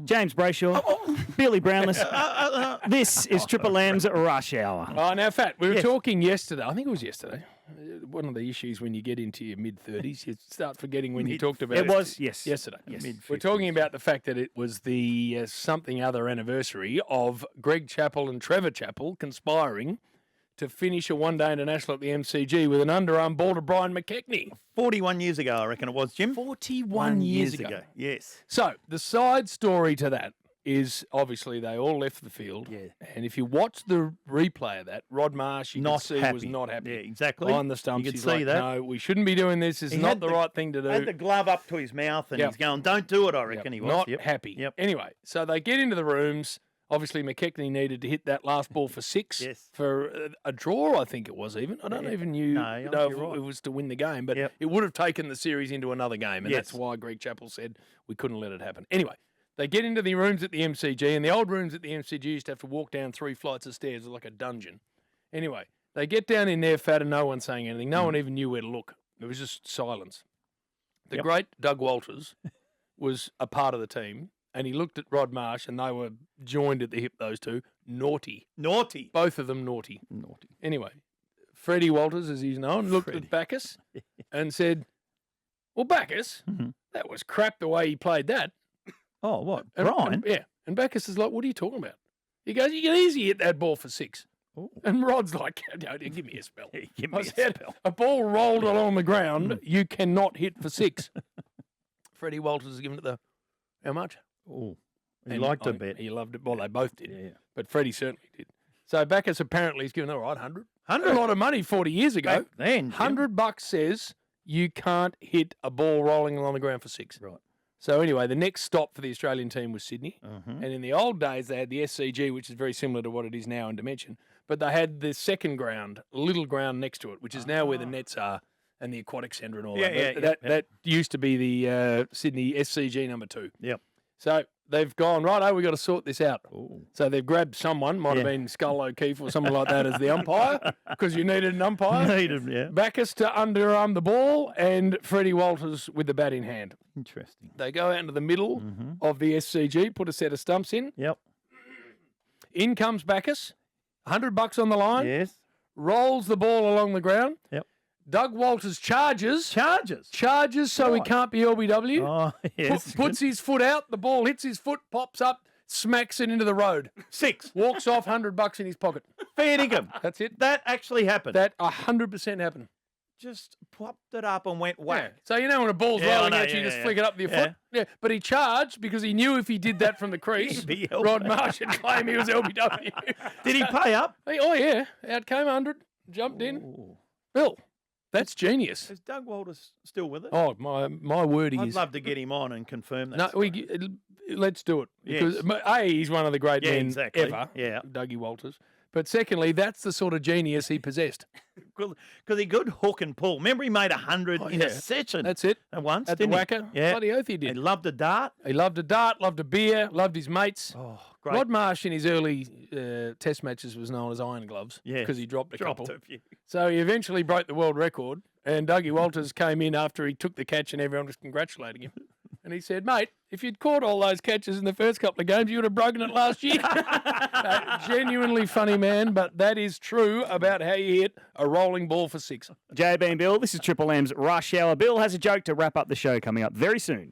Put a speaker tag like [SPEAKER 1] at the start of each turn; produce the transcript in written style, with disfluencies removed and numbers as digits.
[SPEAKER 1] James Brayshaw, Billy Brownless. This is Triple M's Rush Hour.
[SPEAKER 2] Oh, now, Fat, we were talking yesterday. I think it was yesterday. One of the issues when you get into your mid-30s, you start forgetting when you talked about it.
[SPEAKER 1] It was, yes.
[SPEAKER 2] Yesterday.
[SPEAKER 1] Yes.
[SPEAKER 2] We're talking about the fact that it was the something other anniversary of Greg Chappell and Trevor Chappell conspiring to finish a one-day international at the MCG with an underarm ball to Brian McKechnie.
[SPEAKER 3] 41 years ago, I reckon it was, Jim.
[SPEAKER 2] 41 years ago.
[SPEAKER 3] Yes.
[SPEAKER 2] So the side story to that is obviously they all left the field.
[SPEAKER 3] Yeah.
[SPEAKER 2] And if you watch the replay of that, Rod Marsh, you
[SPEAKER 3] Not
[SPEAKER 2] could see
[SPEAKER 3] happy.
[SPEAKER 2] was not happy.
[SPEAKER 3] Yeah, exactly.
[SPEAKER 2] On the stumps,
[SPEAKER 3] You could
[SPEAKER 2] he's
[SPEAKER 3] see
[SPEAKER 2] like,
[SPEAKER 3] that.
[SPEAKER 2] no, we shouldn't be doing this. It's
[SPEAKER 3] He
[SPEAKER 2] not
[SPEAKER 3] had
[SPEAKER 2] the right thing to do.
[SPEAKER 3] Had the glove up to his mouth and he's going, don't do it, I reckon he was.
[SPEAKER 2] Not happy.
[SPEAKER 3] Yep.
[SPEAKER 2] Anyway, so they get into the rooms. Obviously, McKechnie needed to hit that last ball for 6 for a draw, I think it was even. I don't even know if it was to win the game, but it would have taken the series into another game, and that's why Greg Chappell said we couldn't let it happen. Anyway, they get into the rooms at the MCG, and the old rooms at the MCG used to have to walk down 3 flights of stairs. It was like a dungeon. Anyway, they get down in there, Fat, and no one saying anything. No one even knew where to look. It was just silence. The great Doug Walters was a part of the team. And he looked at Rod Marsh, and they were joined at the hip, those two. Naughty. Both of them naughty. Anyway, Freddie Walters, as he's known, looked at Bacchus and said, well, Bacchus, that was crap the way he played that.
[SPEAKER 3] Oh, what?
[SPEAKER 2] Brian? And Bacchus is like, what are you talking about? He goes, you can easily hit that ball for 6. Ooh. And Rod's like, give me a spell.
[SPEAKER 3] Give me a spell.
[SPEAKER 2] A ball rolled along the ground, you cannot hit for 6. Freddie Walters has given it the, how much?
[SPEAKER 3] Oh, he liked a bet.
[SPEAKER 2] He loved it. Well, they both did. Yeah. But Freddie certainly did. So Bacchus apparently is given, all right, 100. 100. A lot of money 40 years ago.
[SPEAKER 3] Back then,
[SPEAKER 2] $100 says you can't hit a ball rolling along the ground for 6.
[SPEAKER 3] Right.
[SPEAKER 2] So anyway, the next stop for the Australian team was Sydney. And in the old days, they had the SCG, which is very similar to what it is now in dimension. But they had the second ground, a little ground next to it, which is now where the nets are and the aquatic centre and all that. That used to be the Sydney SCG number 2.
[SPEAKER 3] Yep.
[SPEAKER 2] So they've gone, right, we've got to sort this out. Ooh. So they've grabbed someone, might have been Skull O'Keefe or someone like that as the umpire, because you needed an umpire. Bacchus to underarm the ball, and Freddie Walters with the bat in hand.
[SPEAKER 3] Interesting.
[SPEAKER 2] They go out into the middle of the SCG, put a set of stumps in.
[SPEAKER 3] Yep.
[SPEAKER 2] In comes Bacchus, $100 on the line.
[SPEAKER 3] Yes.
[SPEAKER 2] Rolls the ball along the ground.
[SPEAKER 3] Yep.
[SPEAKER 2] Doug Walters charges so he can't be LBW.
[SPEAKER 3] Oh, yes.
[SPEAKER 2] Puts his foot out, the ball hits his foot, pops up, smacks it into the road.
[SPEAKER 3] 6.
[SPEAKER 2] Walks off, $100 in his pocket.
[SPEAKER 3] Fair dinkum.
[SPEAKER 2] That's it.
[SPEAKER 3] That actually happened.
[SPEAKER 2] That 100% happened.
[SPEAKER 3] Just popped it up and went whack.
[SPEAKER 2] Yeah. So you know when a ball's rolling at you, you just flick it up with your foot? Yeah. But he charged because he knew if he did that from the crease, Rod Marsh would claim he was LBW.
[SPEAKER 3] Did he pay up?
[SPEAKER 2] Oh, yeah. Out came 100, jumped in.
[SPEAKER 3] Ooh.
[SPEAKER 2] Bill. That's genius.
[SPEAKER 3] Is Doug Walters still with us?
[SPEAKER 2] Oh, my word, he is.
[SPEAKER 3] I'd love to get him on and confirm that.
[SPEAKER 2] No, let's do it. Because, A, he's one of the great men ever, Dougie Walters. But secondly, that's the sort of genius he possessed.
[SPEAKER 3] Because he could hook and pull. Remember he made 100 in a session.
[SPEAKER 2] That's it.
[SPEAKER 3] At once,
[SPEAKER 2] At the Wacker.
[SPEAKER 3] Yeah.
[SPEAKER 2] Bloody oath he did.
[SPEAKER 3] He loved a dart.
[SPEAKER 2] He loved a dart, loved a beer, loved his mates.
[SPEAKER 3] Oh, great.
[SPEAKER 2] Rod Marsh in his early test matches was known as Iron Gloves because he dropped a couple.
[SPEAKER 3] A few.
[SPEAKER 2] So he eventually broke the world record, and Dougie Walters came in after he took the catch and everyone was congratulating him. And he said, mate, if you'd caught all those catches in the first couple of games, you would have broken it last year. Genuinely funny man, but that is true about how you hit a rolling ball for 6.
[SPEAKER 1] JB and Bill, this is Triple M's Rush Hour. Bill has a joke to wrap up the show coming up very soon.